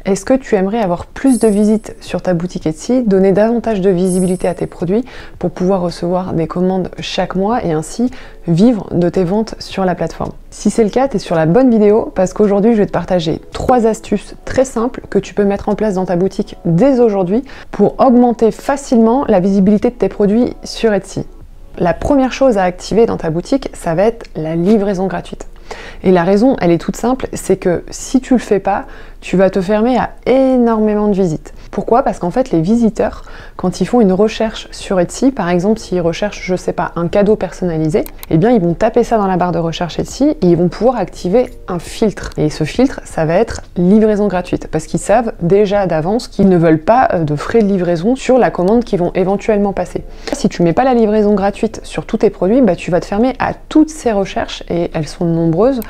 Est-ce que tu aimerais avoir plus de visites sur ta boutique Etsy, donner davantage de visibilité à tes produits pour pouvoir recevoir des commandes chaque mois et ainsi vivre de tes ventes sur la plateforme? Si c'est le cas, tu es sur la bonne vidéo parce qu'aujourd'hui, je vais te partager 3 astuces très simples que tu peux mettre en place dans ta boutique dès aujourd'hui pour augmenter facilement la visibilité de tes produits sur Etsy. La première chose à activer dans ta boutique, ça va être la livraison gratuite. Et la raison, elle est toute simple, c'est que si tu le fais pas, tu vas te fermer à énormément de visites. Pourquoi? Parce qu'en fait, les visiteurs, quand ils font une recherche sur Etsy, par exemple, s'ils recherchent, je sais pas, un cadeau personnalisé, eh bien, ils vont taper ça dans la barre de recherche Etsy et ils vont pouvoir activer un filtre. Et ce filtre, ça va être livraison gratuite, parce qu'ils savent déjà d'avance qu'ils ne veulent pas de frais de livraison sur la commande qu'ils vont éventuellement passer. Si tu mets pas la livraison gratuite sur tous tes produits, bah, tu vas te fermer à toutes ces recherches, et elles sont nombreuses,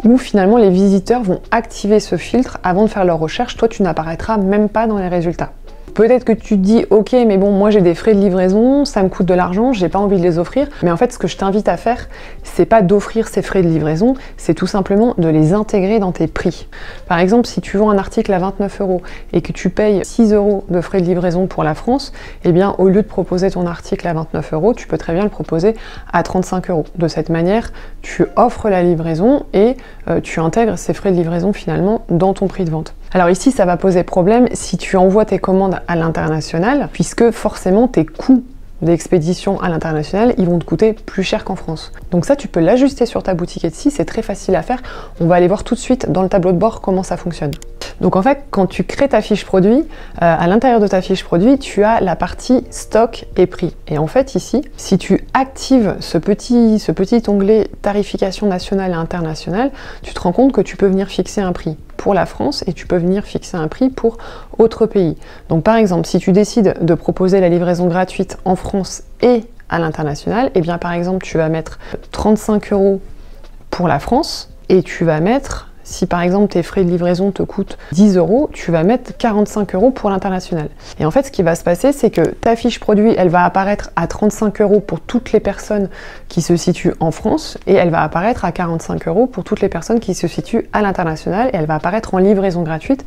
où finalement les visiteurs vont activer ce filtre avant de faire leur recherche. Toi, tu n'apparaîtras même pas dans les résultats. Peut-être que tu te dis, ok, mais bon, moi j'ai des frais de livraison, ça me coûte de l'argent, j'ai pas envie de les offrir. Mais en fait, ce que je t'invite à faire, c'est pas d'offrir ces frais de livraison, c'est tout simplement de les intégrer dans tes prix. Par exemple, si tu vends un article à 29 € et que tu payes 6 € de frais de livraison pour la France, eh bien, au lieu de proposer ton article à 29 €, tu peux très bien le proposer à 35 €. De cette manière, tu offres la livraison et tu intègres ces frais de livraison finalement dans ton prix de vente. Alors ici, ça va poser problème si tu envoies tes commandes à l'international, puisque forcément tes coûts d'expédition à l'international, ils vont te coûter plus cher qu'en France. Donc ça, tu peux l'ajuster sur ta boutique Etsy, c'est très facile à faire. On va aller voir tout de suite dans le tableau de bord comment ça fonctionne. Donc en fait, quand tu crées ta fiche produit, à l'intérieur de ta fiche produit, tu as la partie stock et prix. Et en fait ici, si tu actives ce petit onglet tarification nationale et internationale, tu te rends compte que tu peux venir fixer un prix pour la France et tu peux venir fixer un prix pour autres pays. Donc par exemple, si tu décides de proposer la livraison gratuite en France et à l'international, et bien par exemple, tu vas mettre 35 € pour la France et tu vas mettre, si par exemple tes frais de livraison te coûtent 10 €, tu vas mettre 45 € pour l'international. Et en fait, ce qui va se passer, c'est que ta fiche produit, elle va apparaître à 35 € pour toutes les personnes qui se situent en France, et elle va apparaître à 45 € pour toutes les personnes qui se situent à l'international, et elle va apparaître en livraison gratuite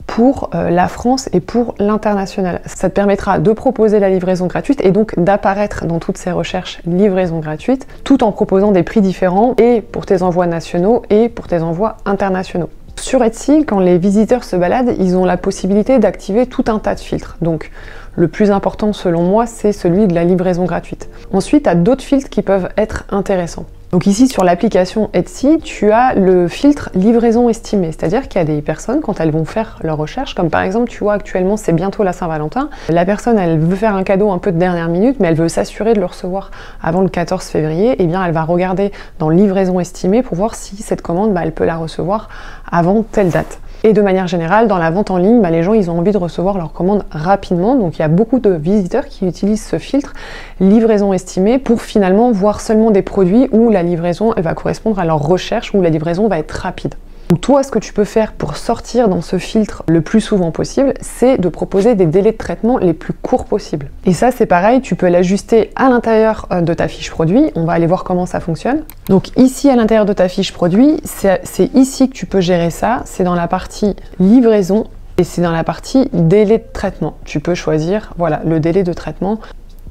pour la France et pour l'international. Ça te permettra de proposer la livraison gratuite et donc d'apparaître dans toutes ces recherches livraison gratuite, tout en proposant des prix différents et pour tes envois nationaux et pour tes envois internationaux. Sur Etsy, quand les visiteurs se baladent, ils ont la possibilité d'activer tout un tas de filtres. Donc le plus important selon moi, c'est celui de la livraison gratuite. Ensuite, tu as d'autres filtres qui peuvent être intéressants. Donc ici sur l'application Etsy, tu as le filtre livraison estimée, c'est-à-dire qu'il y a des personnes, quand elles vont faire leur recherche, comme par exemple, tu vois actuellement c'est bientôt la Saint-Valentin, la personne elle veut faire un cadeau un peu de dernière minute, mais elle veut s'assurer de le recevoir avant le 14 février, et bien elle va regarder dans livraison estimée pour voir si cette commande, elle peut la recevoir avant telle date. Et de manière générale, dans la vente en ligne, les gens ils ont envie de recevoir leur commande rapidement, donc il y a beaucoup de visiteurs qui utilisent ce filtre livraison estimée pour finalement voir seulement des produits où la livraison elle va correspondre à leur recherche, où la livraison va être rapide. Donc toi, ce que tu peux faire pour sortir dans ce filtre le plus souvent possible, c'est de proposer des délais de traitement les plus courts possibles. Et ça, c'est pareil, tu peux l'ajuster à l'intérieur de ta fiche produit. On va aller voir comment ça fonctionne. Donc ici, à l'intérieur de ta fiche produit, c'est ici que tu peux gérer ça. C'est dans la partie livraison et c'est dans la partie délai de traitement. Tu peux choisir, voilà, le délai de traitement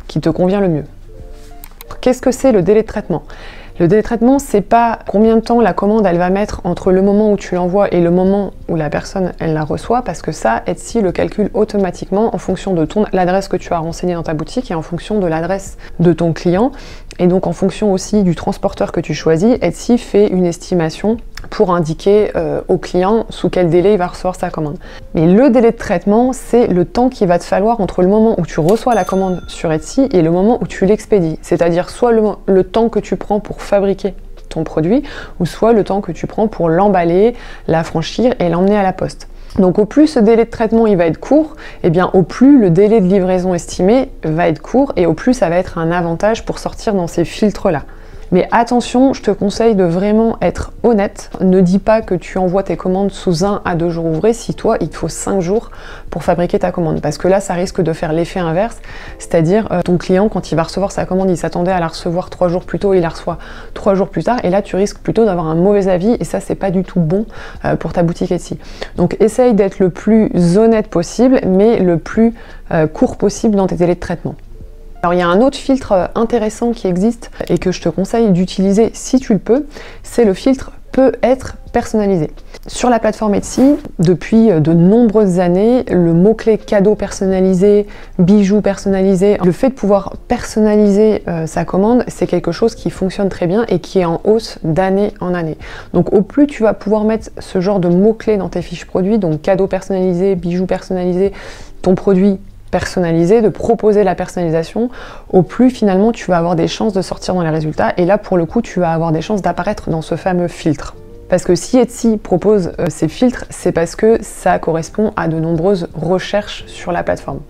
qui te convient le mieux. Qu'est-ce que c'est le délai de traitement ? Le délai de traitement, c'est pas combien de temps la commande elle va mettre entre le moment où tu l'envoies et le moment où la personne elle la reçoit, parce que ça, Etsy le calcule automatiquement en fonction de l'adresse que tu as renseignée dans ta boutique et en fonction de l'adresse de ton client. Et donc en fonction aussi du transporteur que tu choisis, Etsy fait une estimation pour indiquer au client sous quel délai il va recevoir sa commande. Mais le délai de traitement, c'est le temps qu'il va te falloir entre le moment où tu reçois la commande sur Etsy et le moment où tu l'expédies. C'est-à-dire soit le temps que tu prends pour fabriquer ton produit, ou soit le temps que tu prends pour l'emballer, l'affranchir et l'emmener à la poste. Donc au plus ce délai de traitement il va être court, et bien au plus le délai de livraison estimé va être court et au plus ça va être un avantage pour sortir dans ces filtres-là. Mais attention, je te conseille de vraiment être honnête. Ne dis pas que tu envoies tes commandes sous 1 à 2 jours ouvrés si toi, il te faut 5 jours pour fabriquer ta commande. Parce que là, ça risque de faire l'effet inverse. C'est-à-dire, ton client, quand il va recevoir sa commande, il s'attendait à la recevoir 3 jours plus tôt, il la reçoit 3 jours plus tard. Et là, tu risques plutôt d'avoir un mauvais avis. Et ça, c'est pas du tout bon pour ta boutique Etsy. Donc, essaye d'être le plus honnête possible, mais le plus court possible dans tes délais de traitement. Alors il y a un autre filtre intéressant qui existe et que je te conseille d'utiliser si tu le peux, c'est le filtre peut être personnalisé. Sur la plateforme Etsy, depuis de nombreuses années, le mot-clé cadeau personnalisé, bijoux personnalisé, le fait de pouvoir personnaliser sa commande, c'est quelque chose qui fonctionne très bien et qui est en hausse d'année en année. Donc au plus tu vas pouvoir mettre ce genre de mots-clés dans tes fiches produits, donc cadeau personnalisé, bijoux personnalisé, ton produit personnalisé, de proposer la personnalisation, au plus finalement tu vas avoir des chances de sortir dans les résultats et là pour le coup tu vas avoir des chances d'apparaître dans ce fameux filtre. Parce que si Etsy propose ces filtres, c'est parce que ça correspond à de nombreuses recherches sur la plateforme.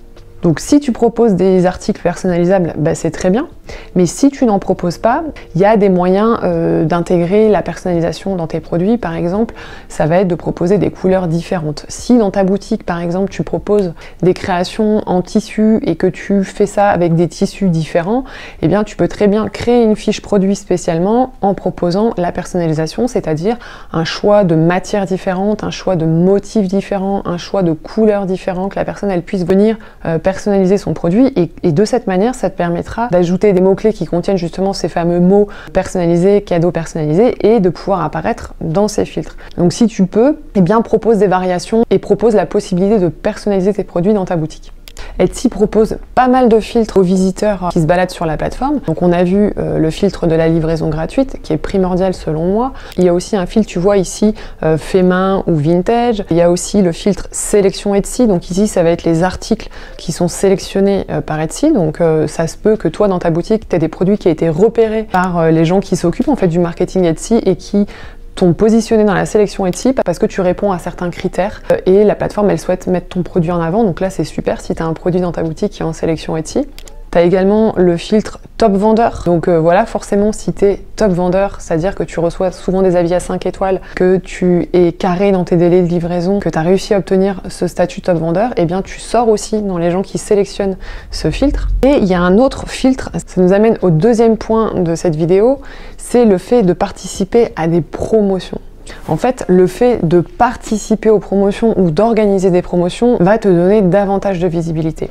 Donc si tu proposes des articles personnalisables, bah, c'est très bien. Mais si tu n'en proposes pas, il y a des moyens d'intégrer la personnalisation dans tes produits. Par exemple, ça va être de proposer des couleurs différentes. Si dans ta boutique, par exemple, tu proposes des créations en tissu et que tu fais ça avec des tissus différents, eh bien tu peux très bien créer une fiche produit spécialement en proposant la personnalisation, c'est-à-dire un choix de matières différentes, un choix de motifs différents, un choix de couleurs différents, que la personne elle puisse venir personnaliser son produit et de cette manière, ça te permettra d'ajouter des mots-clés qui contiennent justement ces fameux mots personnalisés, cadeaux personnalisés et de pouvoir apparaître dans ces filtres. Donc si tu peux, eh bien propose des variations et propose la possibilité de personnaliser tes produits dans ta boutique. Etsy propose pas mal de filtres aux visiteurs qui se baladent sur la plateforme. Donc on a vu le filtre de la livraison gratuite qui est primordial selon moi. Il y a aussi un filtre, tu vois ici, fait main ou vintage. Il y a aussi le filtre sélection Etsy. Donc ici ça va être les articles qui sont sélectionnés par Etsy. Donc ça se peut que toi dans ta boutique tu aies des produits qui ont été repérés par les gens qui s'occupent en fait du marketing Etsy et qui t'ont positionné dans la sélection Etsy parce que tu réponds à certains critères et la plateforme elle souhaite mettre ton produit en avant, donc là c'est super si tu as un produit dans ta boutique qui est en sélection Etsy. Tu as également le filtre top vendeur, donc voilà, forcément si tu es top vendeur, c'est-à-dire que tu reçois souvent des avis à 5 étoiles, que tu es carré dans tes délais de livraison, que tu as réussi à obtenir ce statut top vendeur, et bien tu sors aussi dans les gens qui sélectionnent ce filtre. Et il y a un autre filtre, ça nous amène au deuxième point de cette vidéo, c'est le fait de participer à des promotions. En fait, le fait de participer aux promotions ou d'organiser des promotions va te donner davantage de visibilité.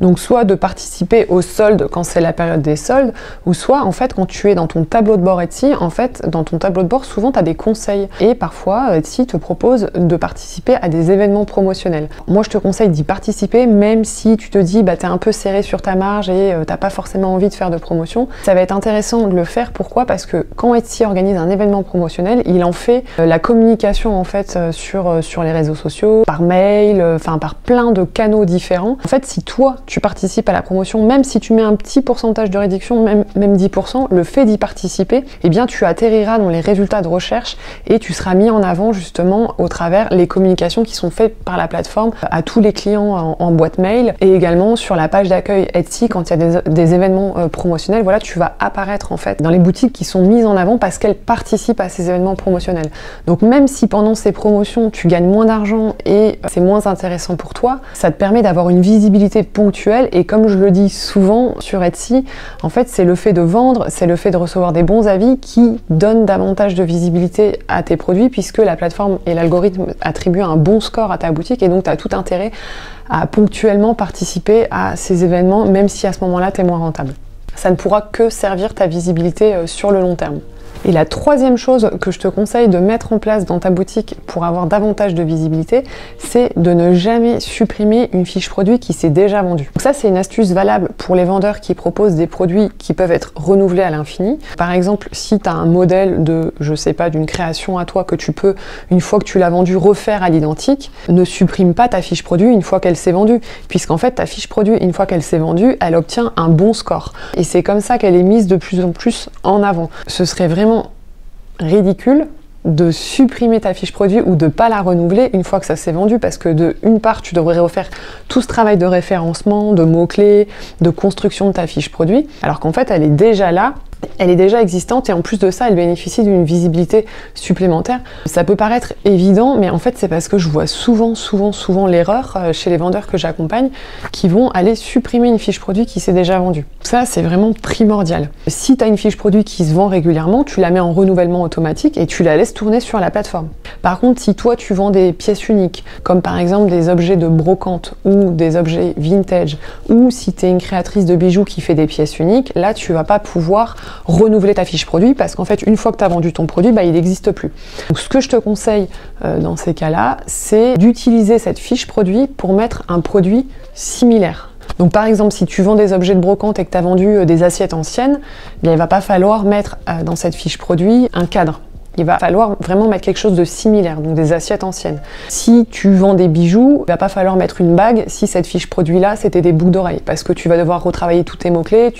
Donc soit de participer aux soldes quand c'est la période des soldes, ou soit en fait quand tu es dans ton tableau de bord Etsy, en fait dans ton tableau de bord souvent tu as des conseils et parfois Etsy te propose de participer à des événements promotionnels. Moi je te conseille d'y participer même si tu te dis bah t'es un peu serré sur ta marge et t'as pas forcément envie de faire de promotion. Ça va être intéressant de le faire, pourquoi? Parce que quand Etsy organise un événement promotionnel, il en fait la communication en fait sur les réseaux sociaux, par mail, enfin par plein de canaux différents. En fait si toi tu participes à la promotion, même si tu mets un petit pourcentage de réduction, même 10%, le fait d'y participer, eh bien tu atterriras dans les résultats de recherche et tu seras mis en avant justement au travers les communications qui sont faites par la plateforme à tous les clients en boîte mail et également sur la page d'accueil Etsy quand il y a des événements promotionnels. Voilà, tu vas apparaître en fait dans les boutiques qui sont mises en avant parce qu'elles participent à ces événements promotionnels. Donc même si pendant ces promotions tu gagnes moins d'argent et c'est moins intéressant pour toi, ça te permet d'avoir une visibilité ponctuelle et comme je le dis souvent sur Etsy, en fait c'est le fait de vendre, c'est le fait de recevoir des bons avis qui donne davantage de visibilité à tes produits puisque la plateforme et l'algorithme attribuent un bon score à ta boutique et donc tu as tout intérêt à ponctuellement participer à ces événements même si à ce moment-là tu es moins rentable. Ça ne pourra que servir ta visibilité sur le long terme. Et la troisième chose que je te conseille de mettre en place dans ta boutique pour avoir davantage de visibilité, c'est de ne jamais supprimer une fiche produit qui s'est déjà vendue. Donc ça, c'est une astuce valable pour les vendeurs qui proposent des produits qui peuvent être renouvelés à l'infini. Par exemple, si tu as un modèle de, je sais pas, d'une création à toi que tu peux, une fois que tu l'as vendue, refaire à l'identique, ne supprime pas ta fiche produit une fois qu'elle s'est vendue, puisqu'en fait, ta fiche produit, une fois qu'elle s'est vendue, elle obtient un bon score. Et c'est comme ça qu'elle est mise de plus en plus en avant. Ce serait vraiment ridicule de supprimer ta fiche produit ou de pas la renouveler une fois que ça s'est vendu parce que d'une part tu devrais refaire tout ce travail de référencement, de mots-clés, de construction de ta fiche produit alors qu'en fait elle est déjà là elle est déjà existante et en plus de ça, elle bénéficie d'une visibilité supplémentaire. Ça peut paraître évident, mais en fait, c'est parce que je vois souvent l'erreur chez les vendeurs que j'accompagne qui vont aller supprimer une fiche produit qui s'est déjà vendue. Ça, c'est vraiment primordial. Si tu as une fiche produit qui se vend régulièrement, tu la mets en renouvellement automatique et tu la laisses tourner sur la plateforme. Par contre, si toi, tu vends des pièces uniques, comme par exemple des objets de brocante ou des objets vintage, ou si tu es une créatrice de bijoux qui fait des pièces uniques, là, tu vas pas pouvoir renouveler ta fiche produit parce qu'en fait, une fois que tu as vendu ton produit, il n'existe plus. Donc, ce que je te conseille dans ces cas-là, c'est d'utiliser cette fiche produit pour mettre un produit similaire. Donc par exemple, si tu vends des objets de brocante et que tu as vendu des assiettes anciennes, il ne va pas falloir mettre dans cette fiche produit un cadre. Il va falloir vraiment mettre quelque chose de similaire, donc des assiettes anciennes. Si tu vends des bijoux, il va pas falloir mettre une bague si cette fiche produit-là, c'était des boucles d'oreilles, parce que tu vas devoir retravailler tous tes mots-clés,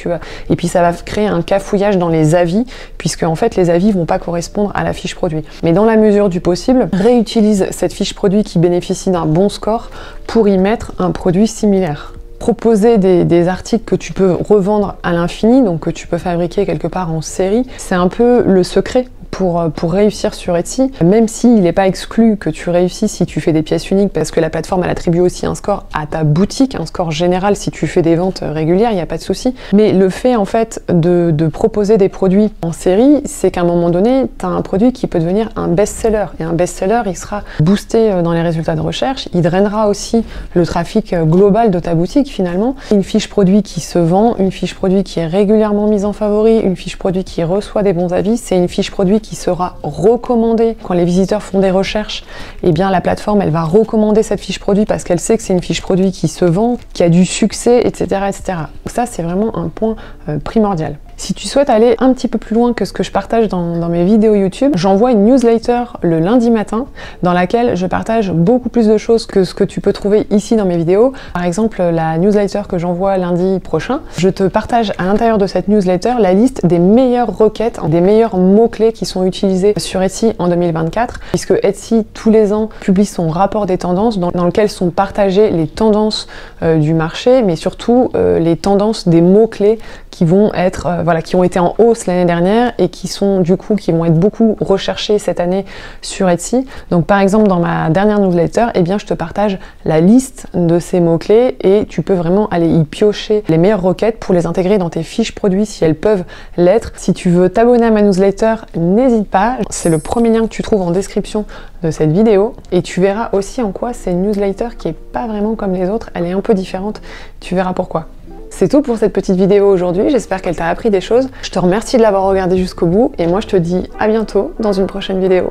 et puis ça va créer un cafouillage dans les avis, puisque en fait les avis vont pas correspondre à la fiche produit. Mais dans la mesure du possible, réutilise cette fiche produit qui bénéficie d'un bon score pour y mettre un produit similaire. Proposer des articles que tu peux revendre à l'infini, donc que tu peux fabriquer quelque part en série, c'est un peu le secret pour réussir sur Etsy, même s'il n'est pas exclu que tu réussisses si tu fais des pièces uniques, parce que la plateforme elle attribue aussi un score à ta boutique, un score général si tu fais des ventes régulières, il n'y a pas de souci. Mais le fait en fait de proposer des produits en série, c'est qu'à un moment donné, tu as un produit qui peut devenir un best-seller. Et un best-seller, il sera boosté dans les résultats de recherche, il drainera aussi le trafic global de ta boutique finalement. Une fiche produit qui se vend, une fiche produit qui est régulièrement mise en favori, une fiche produit qui reçoit des bons avis, c'est une fiche produit qui sera recommandée. Quand les visiteurs font des recherches, eh bien la plateforme elle va recommander cette fiche produit parce qu'elle sait que c'est une fiche produit qui se vend, qui a du succès, etc. etc. Donc ça c'est vraiment un point primordial. Si tu souhaites aller un petit peu plus loin que ce que je partage dans mes vidéos YouTube, j'envoie une newsletter le lundi matin dans laquelle je partage beaucoup plus de choses que ce que tu peux trouver ici dans mes vidéos. Par exemple, la newsletter que j'envoie lundi prochain, je te partage à l'intérieur de cette newsletter la liste des meilleures requêtes, des meilleurs mots-clés qui sont utilisés sur Etsy en 2024, puisque Etsy, tous les ans, publie son rapport des tendances dans lequel sont partagées les tendances du marché, mais surtout les tendances des mots-clés qui vont être qui ont été en hausse l'année dernière et qui vont être beaucoup recherchés cette année sur Etsy. Donc par exemple dans ma dernière newsletter, eh bien je te partage la liste de ces mots-clés et tu peux vraiment aller y piocher les meilleures requêtes pour les intégrer dans tes fiches produits si elles peuvent l'être. Si tu veux t'abonner à ma newsletter, n'hésite pas, c'est le premier lien que tu trouves en description de cette vidéo et tu verras aussi en quoi c'est une newsletter qui est pas vraiment comme les autres, elle est un peu différente, tu verras pourquoi. C'est tout pour cette petite vidéo aujourd'hui, j'espère qu'elle t'a appris des choses. Je te remercie de l'avoir regardée jusqu'au bout et moi je te dis à bientôt dans une prochaine vidéo.